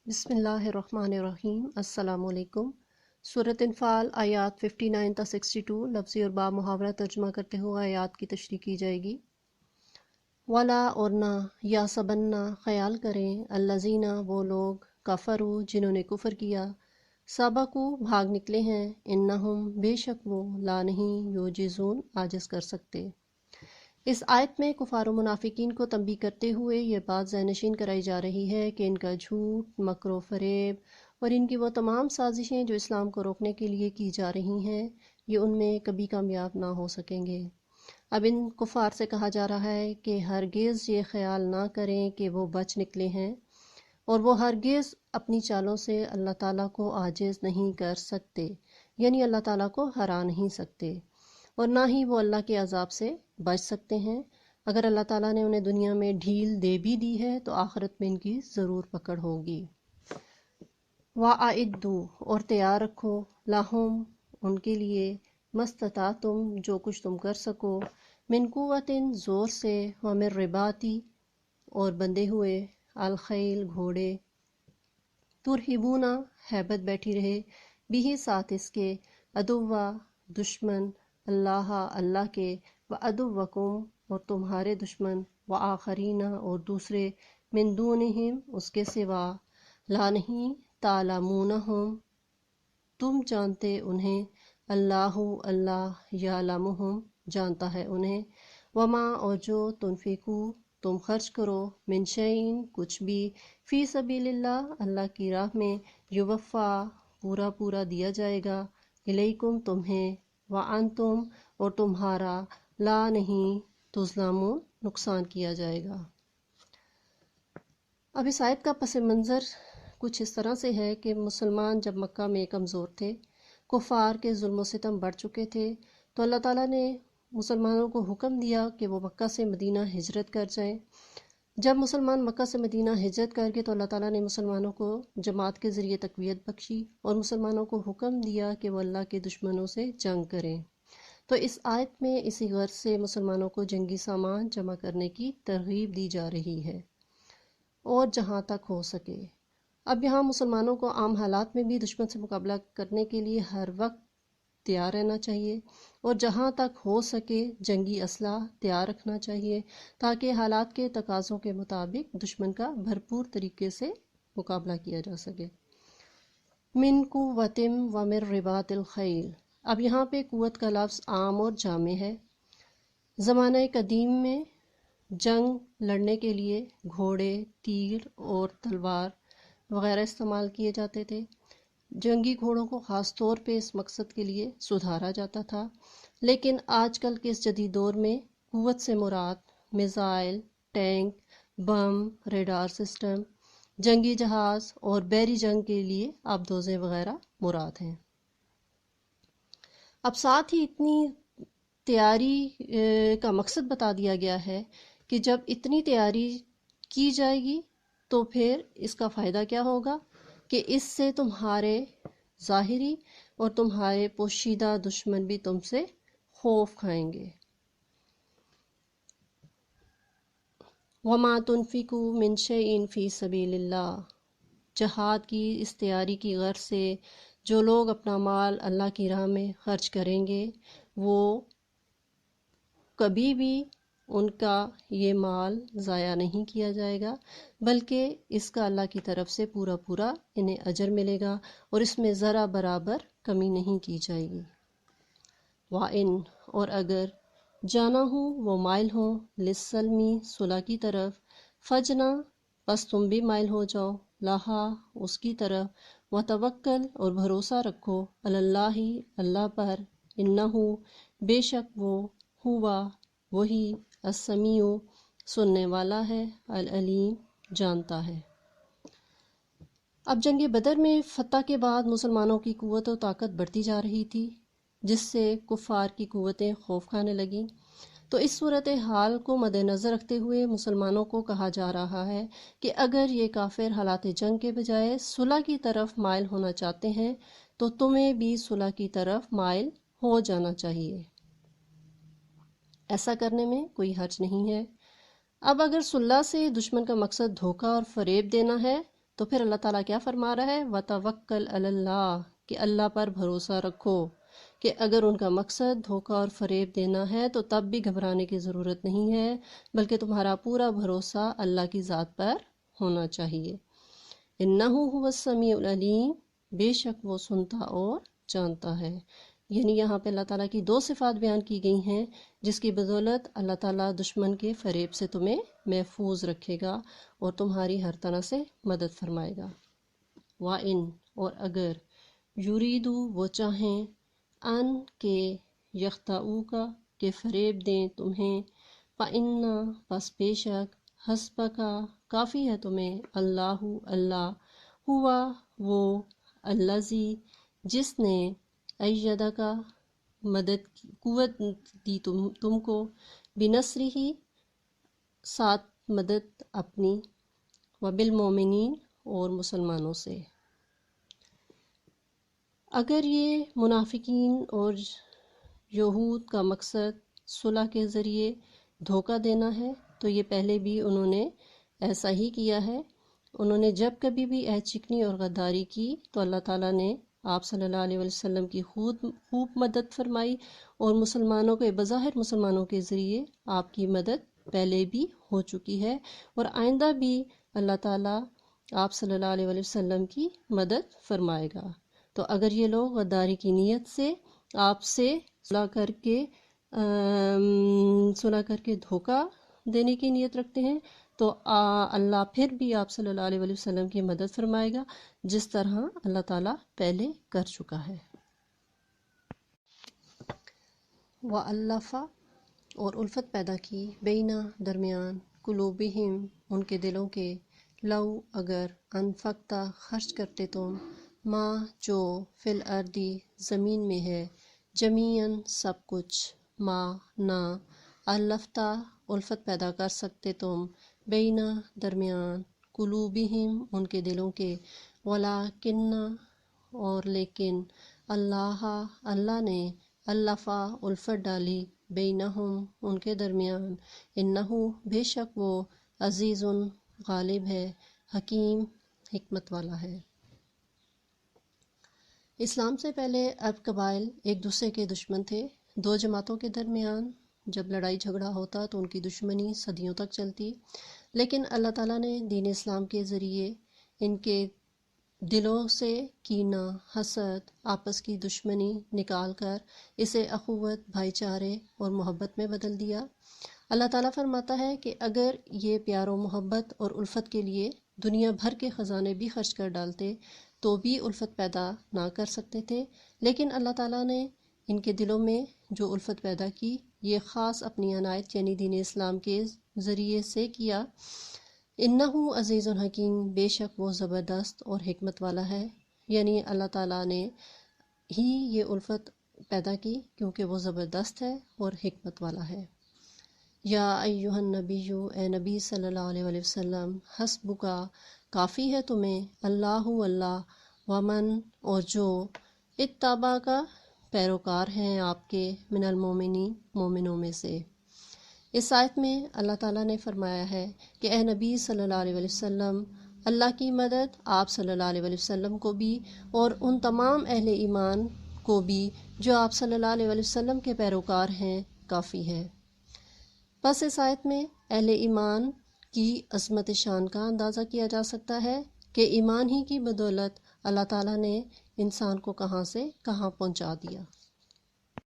بسم اللہ الرحمن الرحیم۔ السلام علیکم۔ سورۃ انفال آیات 59 تا 62 لفظی اور با محاورہ ترجمہ کرتے ہوئے آیات کی تشریح کی جائے گی۔ ولا اور نہ یا سبنہ خیال کریں الذین وہ لوگ کفروا جنہوں نے کفر کیا سبقوا بھاگ نکلے ہیں انہم بے شک وہ لا نہیں یوجزون عاجز کر سکتے۔ اس آیت میں کفار و منافقین کو تنبیہ کرتے ہوئے یہ بات ذہن نشین کرائی جا رہی ہے کہ ان کا جھوٹ، مکر و فریب اور ان کی وہ تمام سازشیں جو اسلام کو روکنے کے لیے کی جا رہی ہیں یہ ان میں کبھی کامیاب نہ ہو سکیں گے۔ اب ان کفار سے کہا جا رہا ہے کہ ہرگز یہ خیال نہ کریں کہ وہ بچ نکلے ہیں، اور وہ ہرگز اپنی چالوں سے اللہ تعالیٰ کو عاجز نہیں کر سکتے، یعنی اللہ تعالیٰ کو ہرا نہیں سکتے، اور نہ ہی وہ اللہ کے عذاب سے بچ سکتے ہیں۔ اگر اللہ تعالیٰ نے انہیں دنیا میں ڈھیل دے بھی دی ہے تو آخرت میں ان کی ضرور پکڑ ہوگی۔ وَأَعِدُّوا اور تیار رکھو لَهُم ان کے لیے مَسْتَطَعْتُم جو کچھ تم کر سکو من قوتٍ زور سے ومن رباطی اور بندھے ہوئے الخیل گھوڑے ترہبونا ہیبت بیٹھی رہے بھی ساتھ اس کے عدوّا دشمن اللہ کے وعدوکم اور تمہارے دشمن وآخرین اور دوسرے من دونہم اس کے سوا لا نہیں تعلمونہم تم جانتے انہیں اللہ یعلمہم جانتا ہے انہیں وما اور جو تنفقو تم خرچ کرو من شیئن کچھ بھی فی سبیل اللہ کی راہ میں یوفا پورا دیا جائے گا الیکم تمہیں وانتم اور تمہارا لا نہیں تظلمون نقصان کیا جائے گا۔ اب اس آیت کا پس منظر کچھ اس طرح سے ہے کہ مسلمان جب مکہ میں کمزور تھے، کفار کے ظلم و ستم بڑھ چکے تھے، تو اللہ تعالیٰ نے مسلمانوں کو حکم دیا کہ وہ مکہ سے مدینہ ہجرت کر جائیں۔ جب مسلمان مکہ سے مدینہ ہجرت کر گئے تو اللہ تعالیٰ نے مسلمانوں کو جماعت کے ذریعے تقویت بخشی اور مسلمانوں کو حکم دیا کہ وہ اللہ کے دشمنوں سے جنگ کریں۔ تو اس آیت میں اسی غرض سے مسلمانوں کو جنگی سامان جمع کرنے کی ترغیب دی جا رہی ہے، اور جہاں تک ہو سکے۔ اب یہاں مسلمانوں کو عام حالات میں بھی دشمن سے مقابلہ کرنے کے لیے ہر وقت تیار رہنا چاہیے، اور جہاں تک ہو سکے جنگی اسلحہ تیار رکھنا چاہیے تاکہ حالات کے تقاضوں کے مطابق دشمن کا بھرپور طریقے سے مقابلہ کیا جا سکے۔ من قوت ومن رباط الخیل، اب یہاں پہ قوت کا لفظ عام اور جامع ہے۔ زمانہ قدیم میں جنگ لڑنے کے لیے گھوڑے، تیر اور تلوار وغیرہ استعمال کیے جاتے تھے۔ جنگی گھوڑوں کو خاص طور پہ اس مقصد کے لیے سدھارا جاتا تھا، لیکن آج کل کے اس جدید دور میں قوت سے مراد میزائل، ٹینک، بم، ریڈار سسٹم، جنگی جہاز اور بحری جنگ کے لیے آبدوزیں وغیرہ مراد ہیں۔ اب ساتھ ہی اتنی تیاری کا مقصد بتا دیا گیا ہے کہ جب اتنی تیاری کی جائے گی تو پھر اس کا فائدہ کیا ہوگا کہ اس سے تمہارے ظاہری اور تمہارے پوشیدہ دشمن بھی تم سے خوف کھائیں گے۔ وما تنفقوا من شیء فی سبیل اللہ، جہاد کی اس تیاری کی غرض سے جو لوگ اپنا مال اللہ کی راہ میں خرچ کریں گے وہ کبھی بھی ان کا یہ مال ضائع نہیں کیا جائے گا، بلکہ اس کا اللہ کی طرف سے پورا انہیں اجر ملے گا اور اس میں ذرا برابر کمی نہیں کی جائے گی۔ وَإِن اور اگر جانا ہوں وہ مائل ہوں للسلمی صلح کی طرف فجنا پس تم بھی مائل ہو جاؤ لہا اس کی طرف وتوکل اور بھروسہ رکھو اللہ اللہ پر انہو بے شک وہ ہوا وہی السمیع سننے والا ہے العلیم جانتا ہے۔ اب جنگ بدر میں فتح کے بعد مسلمانوں کی قوت و طاقت بڑھتی جا رہی تھی، جس سے کفار کی قوتیں خوف کھانے لگیں۔ تو اس صورتحال کو مد نظر رکھتے ہوئے مسلمانوں کو کہا جا رہا ہے کہ اگر یہ کافر حالات جنگ کے بجائے صلح کی طرف مائل ہونا چاہتے ہیں تو تمہیں بھی صلح کی طرف مائل ہو جانا چاہیے، ایسا کرنے میں کوئی حرج نہیں ہے۔ اب اگر صلح سے دشمن کا مقصد دھوکہ اور فریب دینا ہے تو پھر اللہ تعالیٰ کیا فرما رہا ہے؟ وَتَوَکَّلْ عَلَى اللَّهِ، کہ اللہ پر بھروسہ رکھو، کہ اگر ان کا مقصد دھوکہ اور فریب دینا ہے تو تب بھی گھبرانے کی ضرورت نہیں ہے، بلکہ تمہارا پورا بھروسہ اللہ کی ذات پر ہونا چاہیے۔ اِنَّهُ هُوَ السَّمِيعُ الْعَلِيمُ، بے شک وہ سنتا اور جانتا ہے۔ یعنی یہاں پہ اللہ تعالیٰ کی دو صفات بیان کی گئی ہیں جس کی بدولت اللہ تعالیٰ دشمن کے فریب سے تمہیں محفوظ رکھے گا اور تمہاری ہر طرح سے مدد فرمائے گا۔ وَإِن، اور اگر، یریدو، وہ چاہیں، ان کے، یخدعوک، کہ فریب دیں تمہیں، فَإِنَّ، پس بے شک، حسبک، کافی ہے تمہیں، اللہ، اللہ، ہوا، وہ، الذی، جس نے، ایدک، مدد قوت دی تم کو، بنصرہ، ساتھ مدد اپنی، وبالمؤمنین، اور مسلمانوں سے۔ اگر یہ منافقین اور یہود کا مقصد صلح کے ذریعے دھوکہ دینا ہے تو یہ پہلے بھی انہوں نے ایسا ہی کیا ہے۔ انہوں نے جب کبھی بھی عہد شکنی اور غداری کی تو اللہ تعالیٰ نے آپ صلی اللہ علیہ وسلم کی خوب مدد فرمائی، اور مسلمانوں کے بظاہر مسلمانوں کے ذریعے آپ کی مدد پہلے بھی ہو چکی ہے، اور آئندہ بھی اللہ تعالیٰ آپ صلی اللہ علیہ وسلم کی مدد فرمائے گا۔ تو اگر یہ لوگ غداری کی نیت سے آپ سے صلح کر کے دھوکہ دینے کی نیت رکھتے ہیں تو اللہ پھر بھی آپ صلی اللہ علیہ وسلم کی مدد فرمائے گا، جس طرح اللہ تعالیٰ پہلے کر چکا ہے۔ وَأَلَّفَ، اور الفت پیدا کی، بینہ، درمیان، قلوبہم، ان کے دلوں کے، لو، اگر، انفقتا، خرچ کرتے تم، ما، جو، فی الارض، زمین میں ہے، جمیعاً، سب کچھ، ما، نہ، الفتا، الفت پیدا کر سکتے تم، بینہ، درمیان، قلوبہم، ان کے دلوں کے، ولیکن، اور لیکن، اللہ، اللہ نے، الفا، الفت ڈالی، بینہم، ان کے درمیان، انہو، بے شک وہ، عزیز، غالب ہے، حکیم، حکمت والا ہے۔ اسلام سے پہلے عرب قبائل ایک دوسرے کے دشمن تھے۔ دو جماعتوں کے درمیان جب لڑائی جھگڑا ہوتا تو ان کی دشمنی صدیوں تک چلتی، لیکن اللہ تعالیٰ نے دین اسلام کے ذریعے ان کے دلوں سے کینہ، حسد، آپس کی دشمنی نکال کر اسے اخوت، بھائی چارے اور محبت میں بدل دیا۔ اللہ تعالیٰ فرماتا ہے کہ اگر یہ پیار و محبت اور الفت کے لیے دنیا بھر کے خزانے بھی خرچ کر ڈالتے تو بھی الفت پیدا نہ کر سکتے تھے، لیکن اللہ تعالیٰ نے ان کے دلوں میں جو الفت پیدا کی یہ خاص اپنی عنایت یعنی دین اسلام کے ذریعے سے کیا۔ انہو عزیز حکیم، بے شک وہ زبردست اور حکمت والا ہے، یعنی اللہ تعالیٰ نے ہی یہ الفت پیدا کی کیونکہ وہ زبردست ہے اور حکمت والا ہے۔ یا ایہا النبی، اے نبی صلی اللہ علیہ وسلم، حسبکا، کافی ہے تمہیں، اللہ، اللہ، ومن، اور جو، اتبع کا، پیروکار ہیں آپ کے، من المومنین، مومنوں میں سے۔ اس آیت میں اللہ تعالیٰ نے فرمایا ہے کہ اے نبی صلی اللہ علیہ وسلم، اللہ کی مدد آپ صلی اللہ علیہ وسلم کو بھی اور ان تمام اہل ایمان کو بھی جو آپ صلی اللہ علیہ وسلم کے پیروکار ہیں کافی ہے۔ بس اس آیت میں اہل ایمان کی عظمت شان کا اندازہ کیا جا سکتا ہے کہ ایمان ہی کی بدولت اللہ تعالیٰ نے انسان کو کہاں سے کہاں پہنچا دیا۔